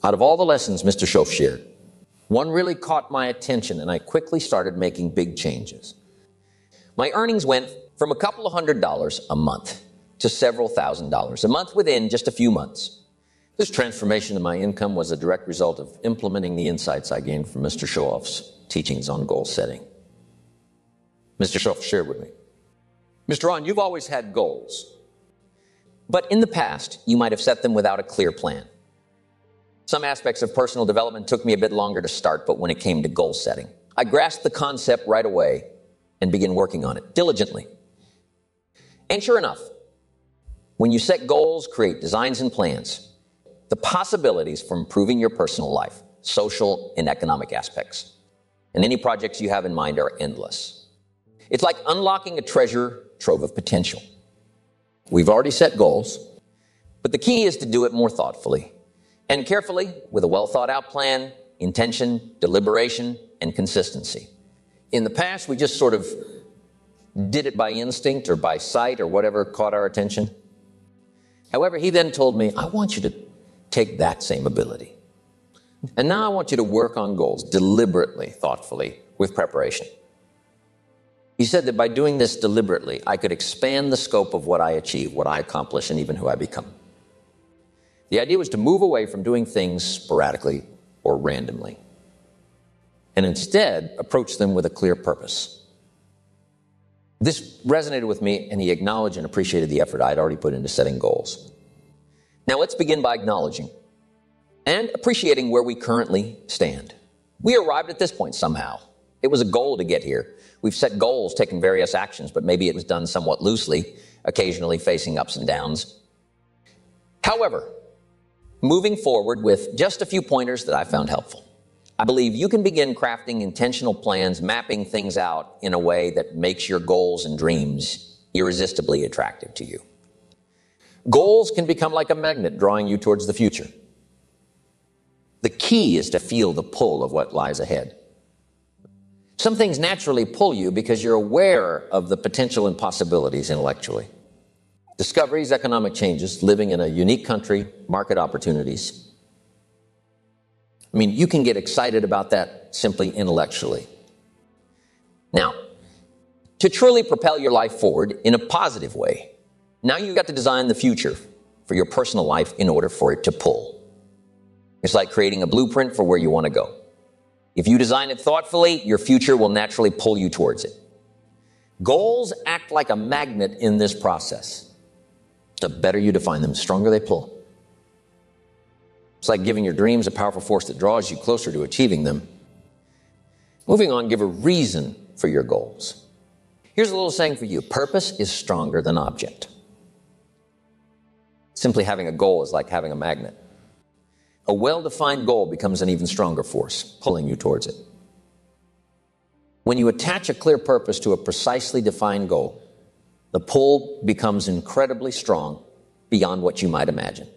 Out of all the lessons Mr. Schoaf shared, one really caught my attention, and I quickly started making big changes. My earnings went from a couple of $100s a month to several $1,000s a month within just a few months. This transformation in my income was a direct result of implementing the insights I gained from Mr. Schoaf's teachings on goal setting. Mr. Schoaf shared with me, Mr. Rohn, you've always had goals, but in the past, you might have set them without a clear plan. Some aspects of personal development took me a bit longer to start, but when it came to goal setting, I grasped the concept right away and began working on it diligently. And sure enough, when you set goals, create designs and plans, the possibilities for improving your personal life, social and economic aspects, and any projects you have in mind are endless. It's like unlocking a treasure trove of potential. We've already set goals, but the key is to do it more thoughtfully and carefully with a well-thought-out plan, intention, deliberation, and consistency. In the past, we just sort of did it by instinct or by sight or whatever caught our attention. However, he then told me, I want you to take that same ability. And now I want you to work on goals deliberately, thoughtfully, with preparation. He said that by doing this deliberately, I could expand the scope of what I achieve, what I accomplish, and even who I become. The idea was to move away from doing things sporadically or randomly, and instead approach them with a clear purpose. This resonated with me, and he acknowledged and appreciated the effort I had already put into setting goals. Now let's begin by acknowledging and appreciating where we currently stand. We arrived at this point somehow. It was a goal to get here. We've set goals, taken various actions, but maybe it was done somewhat loosely, occasionally facing ups and downs. However, moving forward with just a few pointers that I found helpful, I believe you can begin crafting intentional plans, mapping things out in a way that makes your goals and dreams irresistibly attractive to you. Goals can become like a magnet drawing you towards the future. The key is to feel the pull of what lies ahead. Some things naturally pull you because you're aware of the potential and possibilities intellectually. Discoveries, economic changes, living in a unique country, market opportunities. I mean, you can get excited about that simply intellectually. Now, to truly propel your life forward in a positive way, now you've got to design the future for your personal life in order for it to pull. It's like creating a blueprint for where you want to go. If you design it thoughtfully, your future will naturally pull you towards it. Goals act like a magnet in this process. The better you define them, the stronger they pull. It's like giving your dreams a powerful force that draws you closer to achieving them. Moving on, give a reason for your goals. Here's a little saying for you. Purpose is stronger than object. Simply having a goal is like having a magnet. A well-defined goal becomes an even stronger force, pulling you towards it. When you attach a clear purpose to a precisely defined goal, the pull becomes incredibly strong beyond what you might imagine.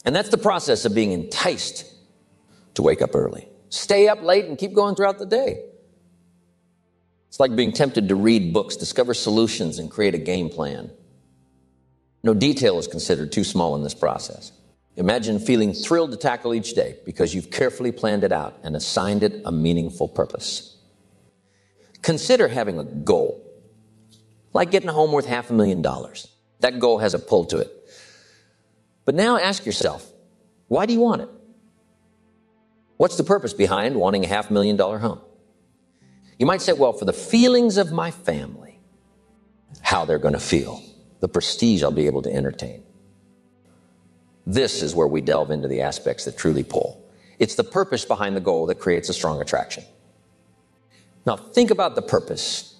And that's the process of being enticed to wake up early. Stay up late and keep going throughout the day. It's like being tempted to read books, discover solutions, and create a game plan. No detail is considered too small in this process. Imagine feeling thrilled to tackle each day because you've carefully planned it out and assigned it a meaningful purpose. Consider having a goal, like getting a home worth $500,000. That goal has a pull to it. But now ask yourself, why do you want it? What's the purpose behind wanting a $500,000 home? You might say, well, for the feelings of my family, how they're going to feel, the prestige I'll be able to entertain. This is where we delve into the aspects that truly pull. It's the purpose behind the goal that creates a strong attraction. Now, think about the purpose,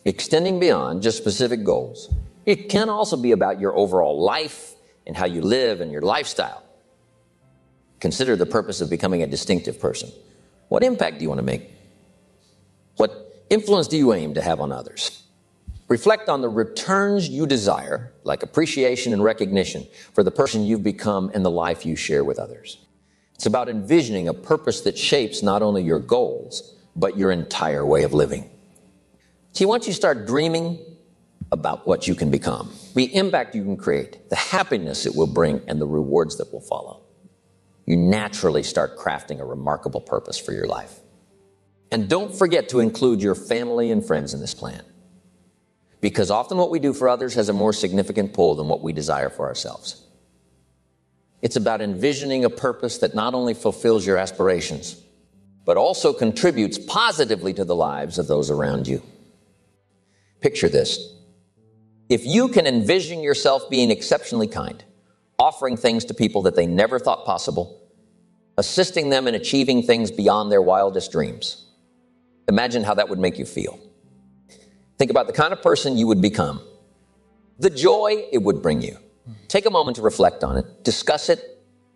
extending beyond just specific goals. It can also be about your overall life and how you live and your lifestyle. Consider the purpose of becoming a distinctive person. What impact do you want to make? What influence do you aim to have on others? Reflect on the returns you desire, like appreciation and recognition for the person you've become and the life you share with others. It's about envisioning a purpose that shapes not only your goals, but your entire way of living. See, once you start dreaming about what you can become, the impact you can create, the happiness it will bring, and the rewards that will follow, you naturally start crafting a remarkable purpose for your life. And don't forget to include your family and friends in this plan, because often what we do for others has a more significant pull than what we desire for ourselves. It's about envisioning a purpose that not only fulfills your aspirations, but also contributes positively to the lives of those around you. Picture this. If you can envision yourself being exceptionally kind, offering things to people that they never thought possible, assisting them in achieving things beyond their wildest dreams, imagine how that would make you feel. Think about the kind of person you would become, the joy it would bring you. Take a moment to reflect on it, discuss it,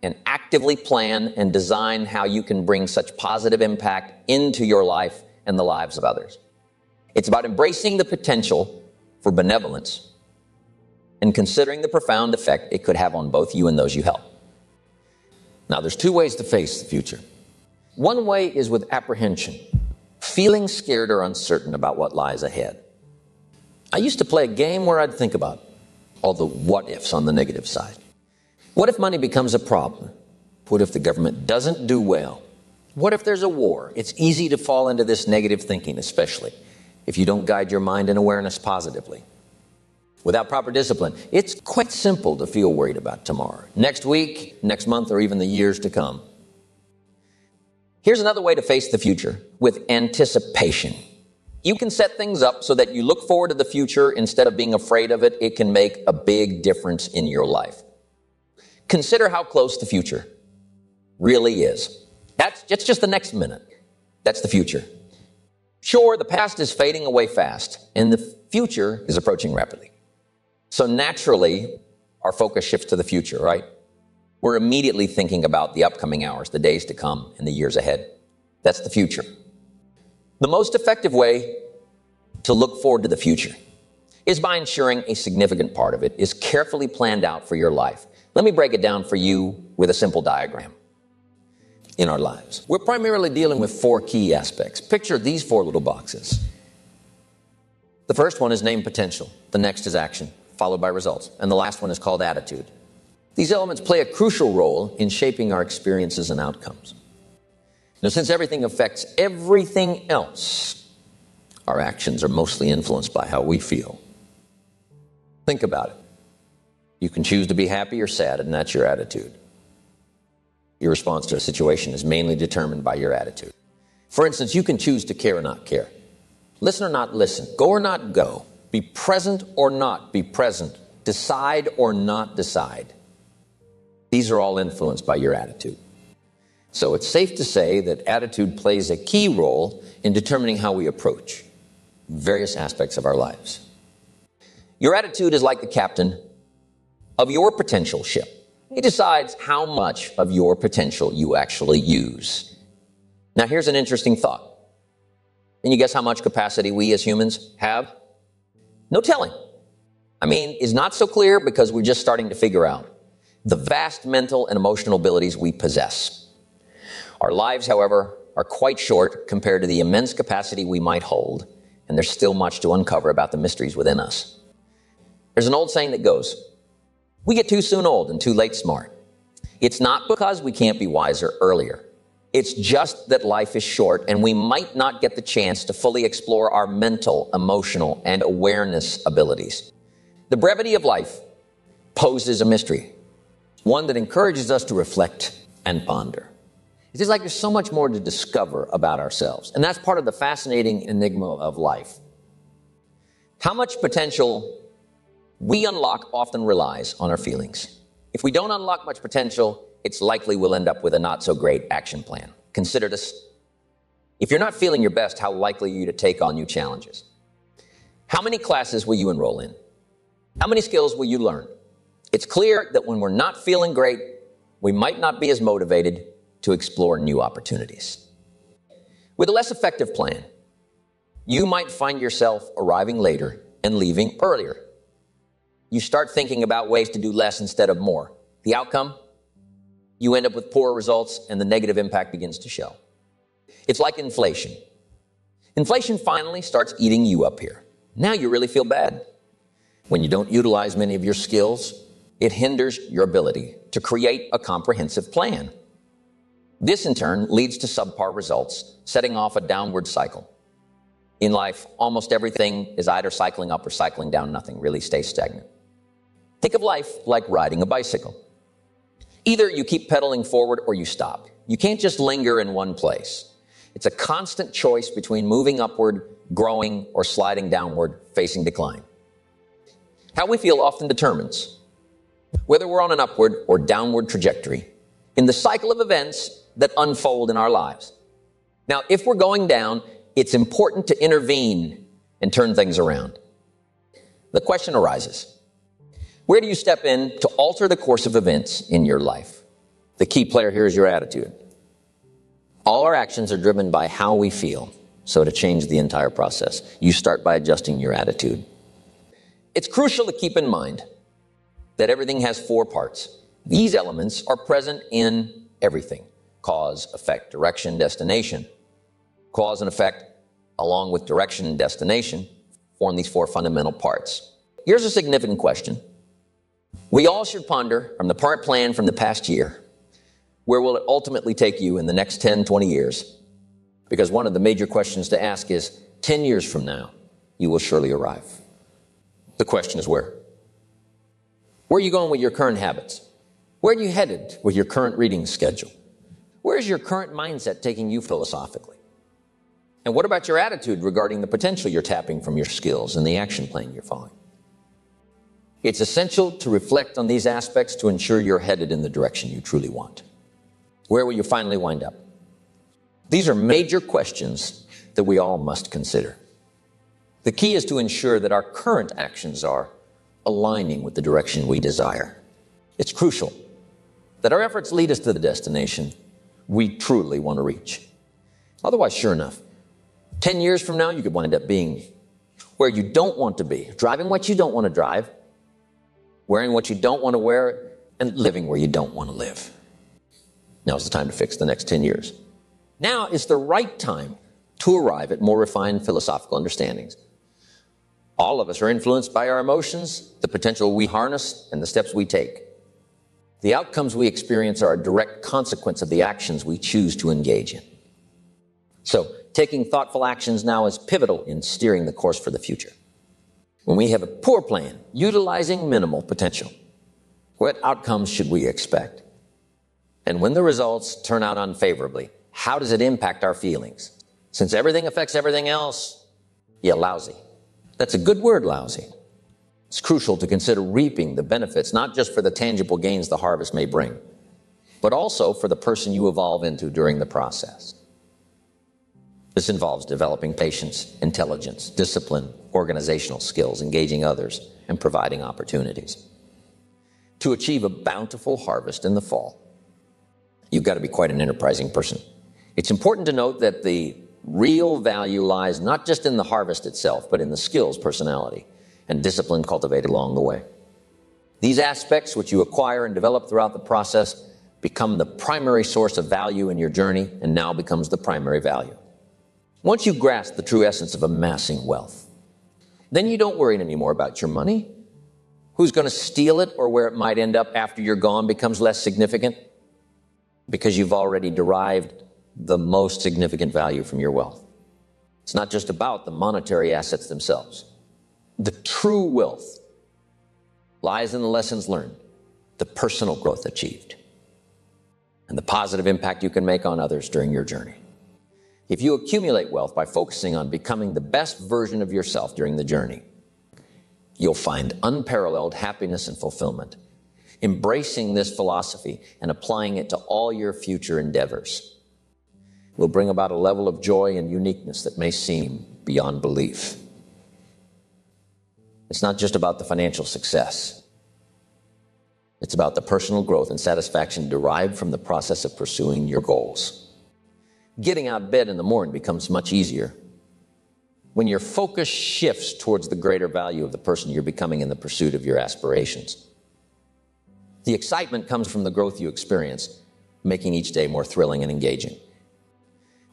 and actively plan and design how you can bring such positive impact into your life and the lives of others. It's about embracing the potential for benevolence and considering the profound effect it could have on both you and those you help. Now, there's two ways to face the future. One way is with apprehension, feeling scared or uncertain about what lies ahead. I used to play a game where I'd think about all the what-ifs on the negative side. What if money becomes a problem? What if the government doesn't do well? What if there's a war? It's easy to fall into this negative thinking, especially if you don't guide your mind and awareness positively. Without proper discipline, it's quite simple to feel worried about tomorrow, next week, next month, or even the years to come. Here's another way to face the future, with anticipation. You can set things up so that you look forward to the future instead of being afraid of it. It can make a big difference in your life. Consider how close the future really is. It's just the next minute. That's the future. Sure, the past is fading away fast, and the future is approaching rapidly. So naturally, our focus shifts to the future, right? We're immediately thinking about the upcoming hours, the days to come, and the years ahead. That's the future. The most effective way to look forward to the future is by ensuring a significant part of it is carefully planned out for your life. Let me break it down for you with a simple diagram. In our lives, we're primarily dealing with four key aspects. Picture these four little boxes. The first one is named potential. The next is action, followed by results. And the last one is called attitude. These elements play a crucial role in shaping our experiences and outcomes. Now, since everything affects everything else, our actions are mostly influenced by how we feel. Think about it. You can choose to be happy or sad, and that's your attitude. Your response to a situation is mainly determined by your attitude. For instance, you can choose to care or not care, listen or not listen, go or not go, be present or not be present, decide or not decide. These are all influenced by your attitude. So it's safe to say that attitude plays a key role in determining how we approach various aspects of our lives. Your attitude is like the captain of your potential ship. He decides how much of your potential you actually use. Now, here's an interesting thought. Can you guess how much capacity we as humans have? No telling. It's not so clear because we're just starting to figure out the vast mental and emotional abilities we possess. Our lives, however, are quite short compared to the immense capacity we might hold, and there's still much to uncover about the mysteries within us. There's an old saying that goes, we get too soon old and too late smart. It's not because we can't be wiser earlier. It's just that life is short and we might not get the chance to fully explore our mental, emotional, and awareness abilities. The brevity of life poses a mystery, one that encourages us to reflect and ponder. It's like there's so much more to discover about ourselves, and that's part of the fascinating enigma of life. How much potential we unlock often relies on our feelings. If we don't unlock much potential, it's likely we'll end up with a not-so-great action plan. Consider this. If you're not feeling your best, how likely are you to take on new challenges? How many classes will you enroll in? How many skills will you learn? It's clear that when we're not feeling great, we might not be as motivated to explore new opportunities. With a less effective plan, you might find yourself arriving later and leaving earlier. You start thinking about ways to do less instead of more. The outcome? You end up with poor results and the negative impact begins to show. It's like inflation. Inflation finally starts eating you up here. Now you really feel bad. When you don't utilize many of your skills, it hinders your ability to create a comprehensive plan. This in turn leads to subpar results, setting off a downward cycle. In life, almost everything is either cycling up or cycling down. Nothing really stays stagnant. Think of life like riding a bicycle. Either you keep pedaling forward or you stop. You can't just linger in one place. It's a constant choice between moving upward, growing, or sliding downward, facing decline. How we feel often determines whether we're on an upward or downward trajectory in the cycle of events that unfold in our lives. Now, if we're going down, it's important to intervene and turn things around. The question arises, where do you step in to alter the course of events in your life? The key player here is your attitude. All our actions are driven by how we feel. So to change the entire process, you start by adjusting your attitude. It's crucial to keep in mind that everything has 4 parts. These elements are present in everything. Cause, effect, direction, destination. Cause and effect, along with direction and destination, form these 4 fundamental parts. Here's a significant question. We all should ponder from the part plan from the past year, where will it ultimately take you in the next 10, 20 years? Because one of the major questions to ask is, 10 years from now, you will surely arrive. The question is where? Where are you going with your current habits? Where are you headed with your current reading schedule? Where is your current mindset taking you philosophically? And what about your attitude regarding the potential you're tapping from your skills and the action plan you're following? It's essential to reflect on these aspects to ensure you're headed in the direction you truly want. Where will you finally wind up? These are major questions that we all must consider. The key is to ensure that our current actions are aligning with the direction we desire. It's crucial that our efforts lead us to the destination we truly want to reach. Otherwise, sure enough, 10 years from now, you could wind up being where you don't want to be, driving what you don't want to drive, wearing what you don't want to wear, and living where you don't want to live. Now's the time to fix the next 10 years. Now is the right time to arrive at more refined philosophical understandings. All of us are influenced by our emotions, the potential we harness, and the steps we take. The outcomes we experience are a direct consequence of the actions we choose to engage in. So, taking thoughtful actions now is pivotal in steering the course for the future. When we have a poor plan, utilizing minimal potential, what outcomes should we expect? And when the results turn out unfavorably, how does it impact our feelings? Since everything affects everything else, yeah, lousy. That's a good word, lousy. It's crucial to consider reaping the benefits, not just for the tangible gains the harvest may bring, but also for the person you evolve into during the process. This involves developing patience, intelligence, discipline, organizational skills, engaging others, and providing opportunities. To achieve a bountiful harvest in the fall, you've got to be quite an enterprising person. It's important to note that the real value lies not just in the harvest itself, but in the skills, personality, and discipline cultivated along the way. These aspects, which you acquire and develop throughout the process, become the primary source of value in your journey and now becomes the primary value. Once you grasp the true essence of amassing wealth, then you don't worry anymore about your money. Who's going to steal it or where it might end up after you're gone becomes less significant because you've already derived the most significant value from your wealth. It's not just about the monetary assets themselves. The true wealth lies in the lessons learned, the personal growth achieved, and the positive impact you can make on others during your journey. If you accumulate wealth by focusing on becoming the best version of yourself during the journey, you'll find unparalleled happiness and fulfillment. Embracing this philosophy and applying it to all your future endeavors will bring about a level of joy and uniqueness that may seem beyond belief. It's not just about the financial success. It's about the personal growth and satisfaction derived from the process of pursuing your goals. Getting out of bed in the morning becomes much easier when your focus shifts towards the greater value of the person you're becoming in the pursuit of your aspirations. The excitement comes from the growth you experience, making each day more thrilling and engaging.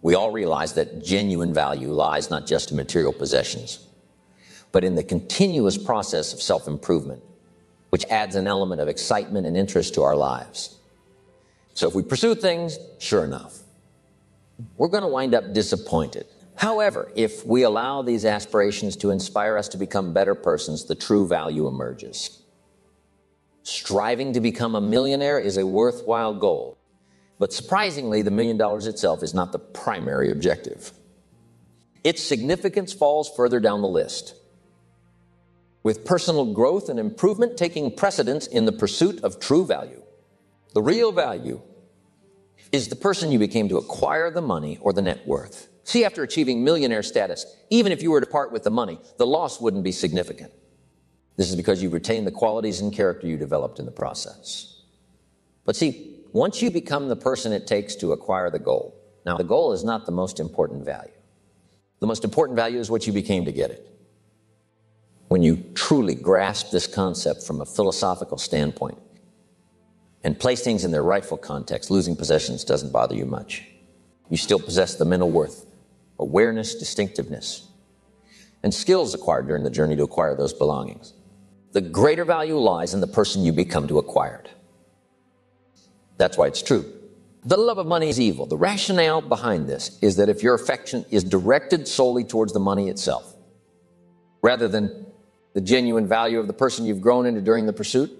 We all realize that genuine value lies not just in material possessions, but in the continuous process of self-improvement, which adds an element of excitement and interest to our lives. So if we pursue things, sure enough, we're going to wind up disappointed. However, if we allow these aspirations to inspire us to become better persons, the true value emerges. Striving to become a millionaire is a worthwhile goal, but surprisingly, the $1 million itself is not the primary objective. Its significance falls further down the list, with personal growth and improvement taking precedence in the pursuit of true value. The real value is the person you became to acquire the money or the net worth. See, after achieving millionaire status, even if you were to part with the money, the loss wouldn't be significant. This is because you've retained the qualities and character you developed in the process. But see, once you become the person it takes to acquire the goal, now the goal is not the most important value. The most important value is what you became to get it. When you truly grasp this concept from a philosophical standpoint and place things in their rightful context, losing possessions doesn't bother you much. You still possess the mental worth, awareness, distinctiveness, and skills acquired during the journey to acquire those belongings. The greater value lies in the person you become to acquire it. That's why it's true. The love of money is evil. The rationale behind this is that if your affection is directed solely towards the money itself, rather than the genuine value of the person you've grown into during the pursuit,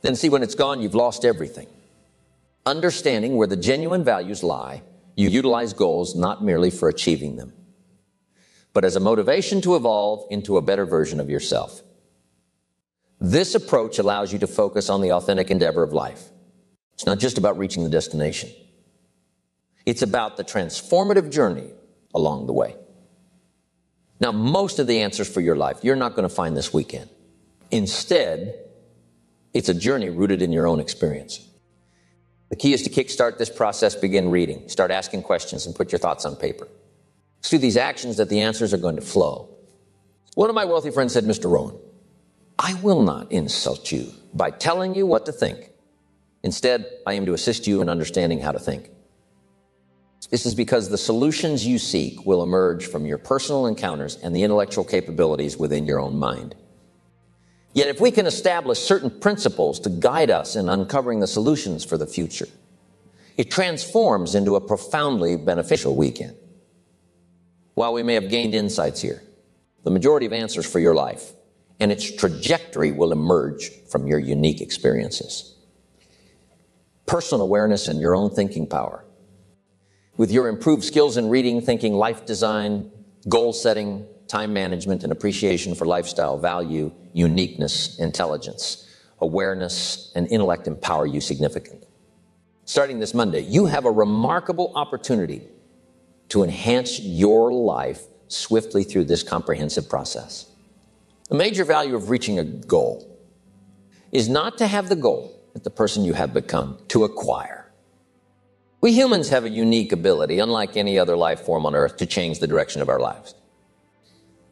then see, when it's gone, you've lost everything. Understanding where the genuine values lie, you utilize goals not merely for achieving them, but as a motivation to evolve into a better version of yourself. This approach allows you to focus on the authentic endeavor of life. It's not just about reaching the destination. It's about the transformative journey along the way. Now, most of the answers for your life, you're not going to find this weekend. Instead, it's a journey rooted in your own experience. The key is to kickstart this process, begin reading, start asking questions, and put your thoughts on paper. It's through these actions that the answers are going to flow. One of my wealthy friends said, "Mr. Rohn, I will not insult you by telling you what to think. Instead, I aim to assist you in understanding how to think. This is because the solutions you seek will emerge from your personal encounters and the intellectual capabilities within your own mind. Yet if we can establish certain principles to guide us in uncovering the solutions for the future, it transforms into a profoundly beneficial weekend. While we may have gained insights here, the majority of answers for your life and its trajectory will emerge from your unique experiences. Personal awareness and your own thinking power. With your improved skills in reading, thinking, life design, goal setting, time management, and appreciation for lifestyle value, uniqueness, intelligence, awareness, and intellect empower you significantly. Starting this Monday, you have a remarkable opportunity to enhance your life swiftly through this comprehensive process. The major value of reaching a goal is not to have the goal that the person you have become to acquire. We humans have a unique ability, unlike any other life form on earth, to change the direction of our lives.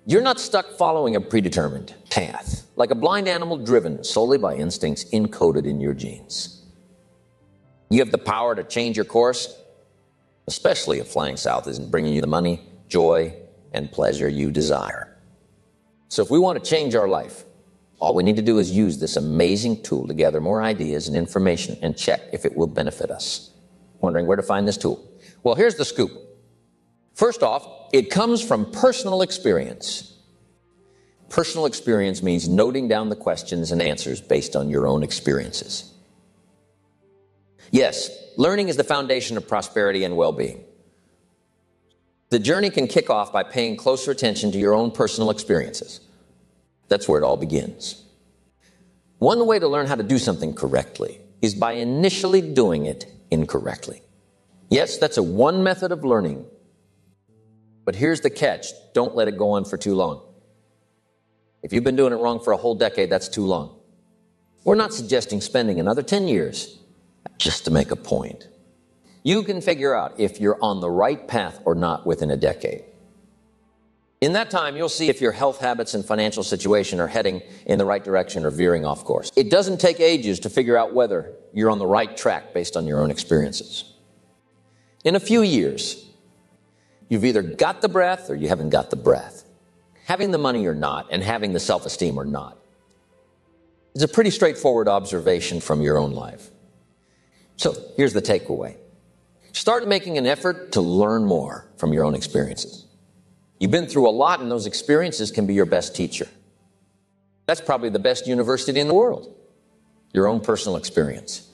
You're not stuck following a predetermined path, like a blind animal driven solely by instincts encoded in your genes. You have the power to change your course, especially if flying south isn't bringing you the money, joy, and pleasure you desire. So if we want to change our life, all we need to do is use this amazing tool to gather more ideas and information and check if it will benefit us. Wondering where to find this tool? Well, here's the scoop. First off, it comes from personal experience. Personal experience means noting down the questions and answers based on your own experiences. Yes, learning is the foundation of prosperity and well-being. The journey can kick off by paying closer attention to your own personal experiences. That's where it all begins. One way to learn how to do something correctly is by initially doing it incorrectly. Yes, that's one method of learning. But here's the catch. Don't let it go on for too long. If you've been doing it wrong for a whole decade, that's too long. We're not suggesting spending another 10 years just to make a point. You can figure out if you're on the right path or not within a decade. In that time, you'll see if your health habits and financial situation are heading in the right direction or veering off course. It doesn't take ages to figure out whether you're on the right track based on your own experiences. In a few years, you've either got the breath or you haven't got the breath. Having the money or not, and having the self-esteem or not. It's a pretty straightforward observation from your own life. So here's the takeaway. Start making an effort to learn more from your own experiences. You've been through a lot, and those experiences can be your best teacher. That's probably the best university in the world, your own personal experience.